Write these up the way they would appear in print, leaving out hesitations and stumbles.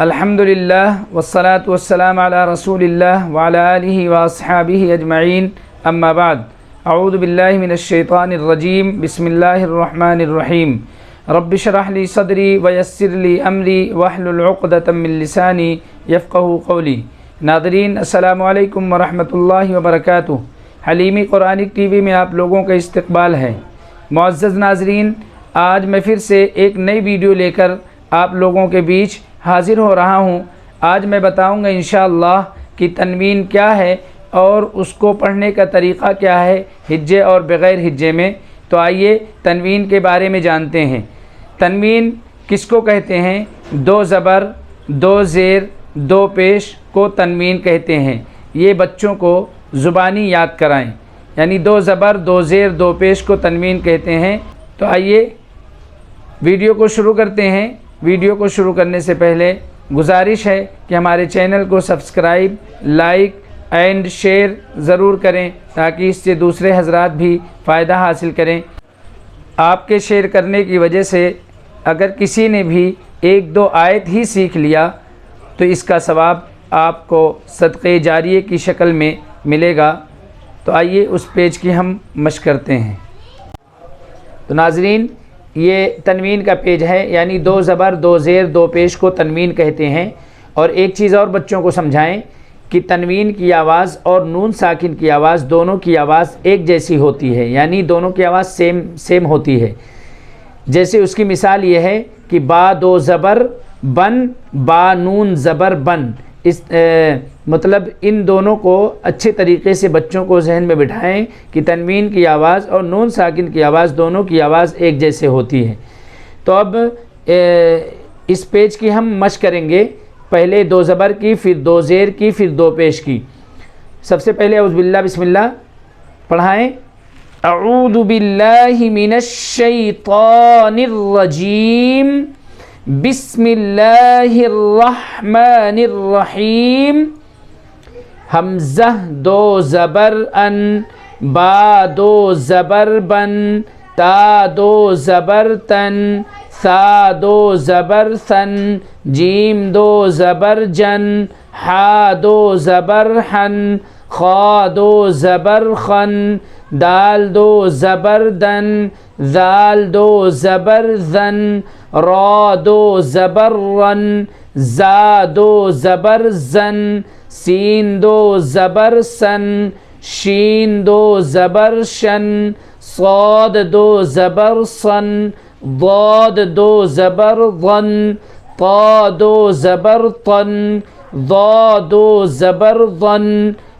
الحمدللہ والصلاة والسلام علی رسول اللہ وعلی آلہ واصحابہ اجمعین، اما بعد، اعوذ باللہ من الشیطان الرجیم، بسم اللہ الرحمن الرحیم۔ رب اشرح لی صدری ویسر لی امری واحلل عقدۃ من لسانی یفقہوا قولی۔ ناظرین السلام علیکم ورحمۃ اللہ وبرکاتہ۔ حلیمی قرآنک ٹی وی میں آپ لوگوں کا استقبال ہے۔ معزز ناظرین، آج میں پھر سے ایک نئی ویڈیو لے کر آپ لوگوں کے بیچ حاضر ہو رہا ہوں۔ آج میں بتاؤں گا انشاءاللہ کہ تنوین کیا ہے اور اس کو پڑھنے کا طریقہ کیا ہے ہجے اور بغیر ہجے میں۔ تو آئیے تنوین کے بارے میں جانتے ہیں۔ تنوین کس کو کہتے ہیں؟ دو زبر، دو زیر، دو پیش کو تنوین کہتے ہیں۔ یہ بچوں کو زبانی یاد کرائیں، یعنی دو زبر، دو زیر، دو پیش کو تنوین کہتے ہیں۔ تو آئیے ویڈیو کو شروع کرتے ہیں۔ ویڈیو کو شروع کرنے سے پہلے گزارش ہے کہ ہمارے چینل کو سبسکرائب، لائک اینڈ شیئر ضرور کریں تاکہ اس سے دوسرے حضرات بھی فائدہ حاصل کریں۔ آپ کے شیئر کرنے کی وجہ سے اگر کسی نے بھی ایک دو آیت ہی سیکھ لیا تو اس کا ثواب آپ کو صدقے جاریہ کی شکل میں ملے گا۔ تو آئیے اس پیج کی ہم مشق کرتے ہیں۔ تو ناظرین، یہ تنوین کا پیج ہے، یعنی دو زبر، دو زیر، دو پیش کو تنوین کہتے ہیں۔ اور ایک چیز اور بچوں کو سمجھائیں کہ تنوین کی آواز اور نون ساکن کی آواز دونوں کی آواز ایک جیسی ہوتی ہے، یعنی دونوں کی آواز سیم ہوتی ہے۔ جیسے اس کی مثال یہ ہے کہ با دو زبر بن، با نون زبر بن۔ مطلب ان دونوں کو اچھے طریقے سے بچوں کو ذہن میں بٹھائیں کہ تنوین کی آواز اور نون ساکن کی آواز دونوں کی آواز ایک جیسے ہوتی ہے۔ تو اب اس پیج کی ہم مشق کریں گے، پہلے دو زبر کی، پھر دو زیر کی، پھر دو پیش کی۔ سب سے پہلے اعوذ باللہ بسم اللہ پڑھائیں۔ اعوذ باللہ من الشیطان الرجیم، بسم اللہ الرحمن الرحیم۔ حمزہ دو زبر ان، با دو زبر بن، تا دو زبر تن، ثا دو زبر ثن، جیم دو زبر جن، حا دو زبر حن، خا دو زبر خن، دال دو زبر دن، ذال دو زبر ذن، را دو زبر رن، زا دو زبر زن، سین دو زبر سن، شین دو زبر شن، صاد دو زبر صن، ضاد دو زبر ظن، طا دو زبر طن، ضا دو زبر ظن،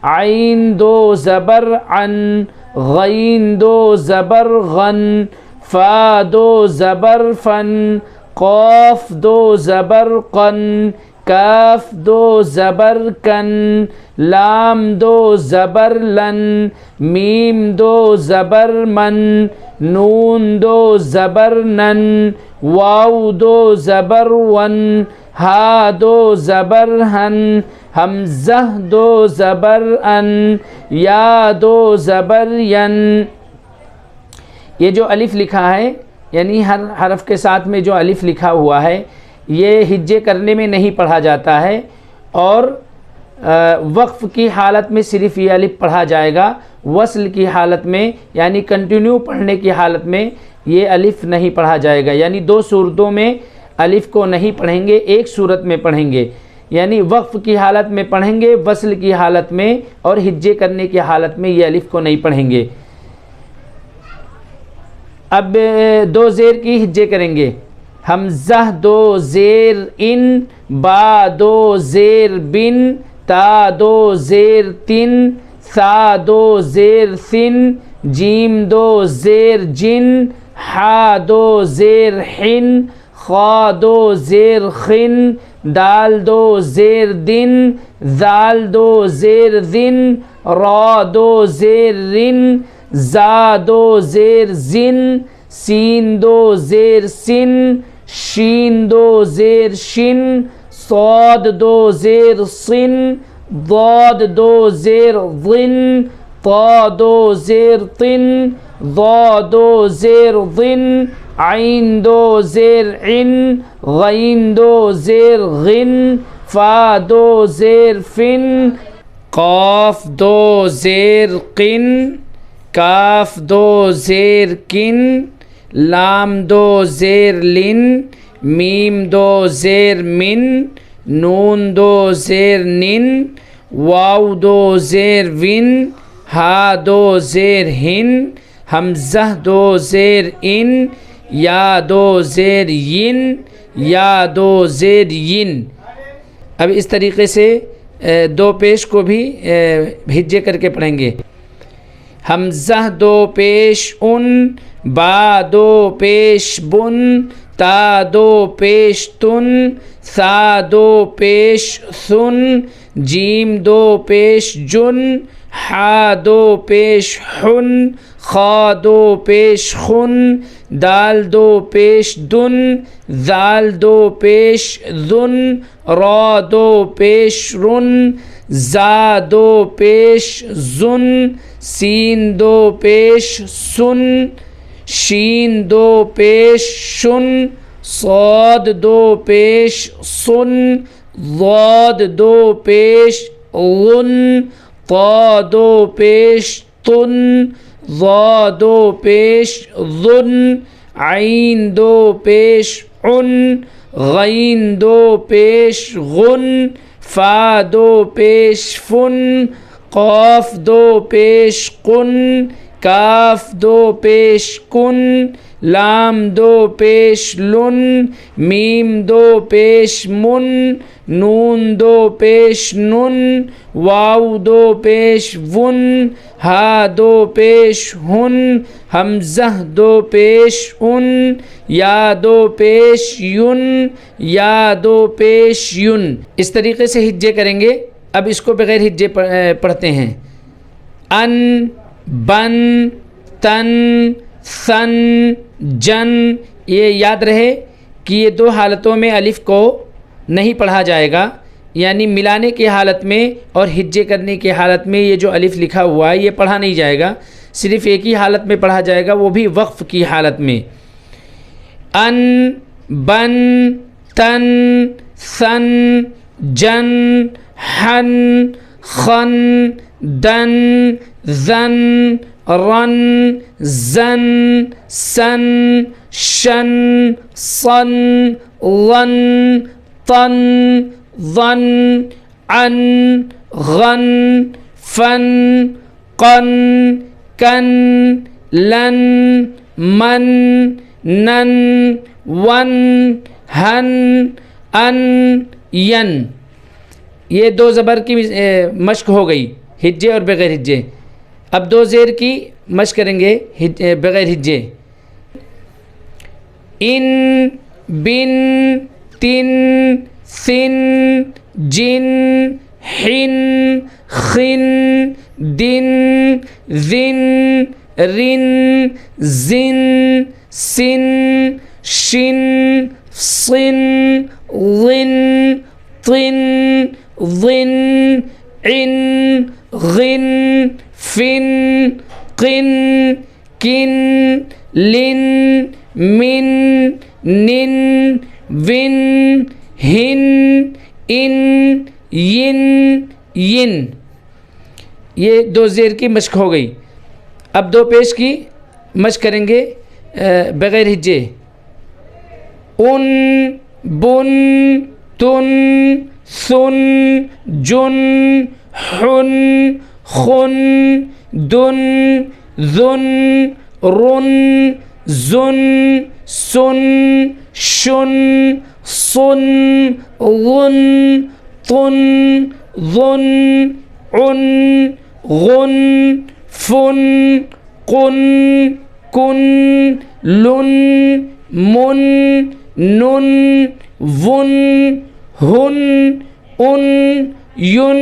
عین دو زبر عن، غین دو زبر غن، فا دو زبر فن، قاف دو زبر قن، کاف دو زبر کن، لام دو زبر لن، میم دو زبر من، نون دو زبر نن، واو دو زبر ون، ہا دو زبر ہن، حمزہ دو زبر ان، یا دو زبر ین۔ یہ جو الف لکھا ہے، یعنی ہر حرف کے ساتھ میں جو الف لکھا ہوا ہے، یہ ہجے کرنے میں نہیں پڑھا جاتا ہے، اور وقف کی حالت میں صرف یہ الف پڑھا جائے گا۔ وصل کی حالت میں، یعنی کنٹینیو پڑھنے کی حالت میں یہ الف نہیں پڑھا جائے گا، یعنی دو صورتوں میں الف کو نہیں پڑھیں گے، ایک صورت میں پڑھیں گے، یعنی وقف کی حالت میں پڑھیں گے، وصل کی حالت میں اور ہجے کرنے کی حالت میں یہ الف کو نہیں پڑھیں گے۔ اب دو زیر کی ہجے کریں گے۔ حمزہ دو زیر ان، با دو زیر بن، تا دو زیر تن، ثا دو زیر ثن، جیم دو زیر جن، حا دو زیر حن، خا دو زیر خن، دال دو زیر دن، ذال دو زیر ذن، را دو زیر رن، زا دو زیر زن، سین دو زیر سن، شین دو زیر شن، صاد دو زیر صن، ضاد دو زیر ظن، طا دو زیر طن، ضا دو زیر ظن، عین دو زیر عن، غین دو زیر غن، فا دو زیر فن، قاف دو زیر قن، کاف دو زیر کن، لام دو زیر لن، میم دو زیر من، نون دو زیر نن، واو دو زیر ون، ہا دو زیر ہن، حمزہ دو زیر ان، یا دو زیر ین، یا دو زیر ین۔ اب اس طریقے سے دو پیش کو بھی ہجے کر کے پڑھیں گے۔ حمزہ دو پیش ان، با دو پیش بن، تا دو پیش تن، ثا دو پیش ثن، جیم دو پیش جن، حا دو پیش حن، خا دو پیش خن، دال دو پیش دن، ذال دو پیش ذن، را دو پیش رن، زا دو پیش زن، سین دو پیش سن، شین دو پیش شن، صاد دو پیش سن، ضاد دو پیش غن، طا دو پیش طن، ظا دو پیش ظن، عین دو پیش عن، غین دو پیش غن، فا دو پیش فن، قاف دو پیش قن، کاف دو پیش کن، لام دو پیش لن، میم دو پیش من، نون دو پیش نن، واو دو پیش ون، ہا دو پیش ہن، حمزہ دو پیش ان، یا دو پیش یون، یا دو پیش یون۔ اس طریقے سے ہجے کریں گے۔ اب اس کو بغیر ہجے پڑھتے ہیں۔ ان، بن، تن، ثن، جن۔ یہ یاد رہے کہ یہ دو حالتوں میں الف کو نہیں پڑھا جائے گا، یعنی ملانے کی حالت میں اور ہجے کرنے کی حالت میں یہ جو الف لکھا ہوا ہے یہ پڑھا نہیں جائے گا، صرف ایک ہی حالت میں پڑھا جائے گا، وہ بھی وقف کی حالت میں۔ ان، بن، تن، ثن، جن، حن، خن، دن، ذن، رن، زن، سن، شن، صن، ظن، طن، ظن، عن، غن، فن، قن، کن، لن، من، نن، ون، ہن، ان، ین۔ یہ دو زبر کی مشق ہو گئی، ہجے اور بغیر ہجے۔ اب دو زیر کی مشق کریں گے بغیر ہجے۔ ان، بن، تن، ثن، جن، حن، خن، دن، ذن، رن، زن، سن، شن، صن، ظن، طن، ظن، عن، غن، فن، قن، کن، لن، من، نن، ون، ہن، ان، ین، ین۔ یہ دو زیر کی مشق ہو گئی۔ اب دو پیش کی مشق کریں گے بغیر ہجے۔ ان، بن، تن، ثن، جن، حن، خن، دن، ذن، رن، زن، سن، شن، صن، غن، طن، ظن، عن، غن، فن، قن، کن، لن، من، نن، ون، ہن، ان، یون،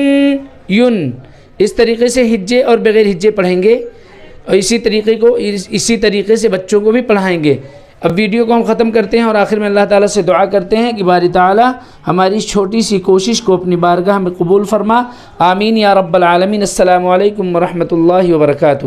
یون۔ اس طریقے سے ہجے اور بغیر ہجے پڑھیں گے، اور اسی طریقے سے بچوں کو بھی پڑھائیں گے۔ اب ویڈیو کو ہم ختم کرتے ہیں اور آخر میں اللہ تعالیٰ سے دعا کرتے ہیں کہ باری تعالیٰ ہماری اس چھوٹی سی کوشش کو اپنی بارگاہ میں قبول فرما۔ آمین یا رب العالمین۔ السلام علیکم ورحمۃ اللہ وبرکاتہ۔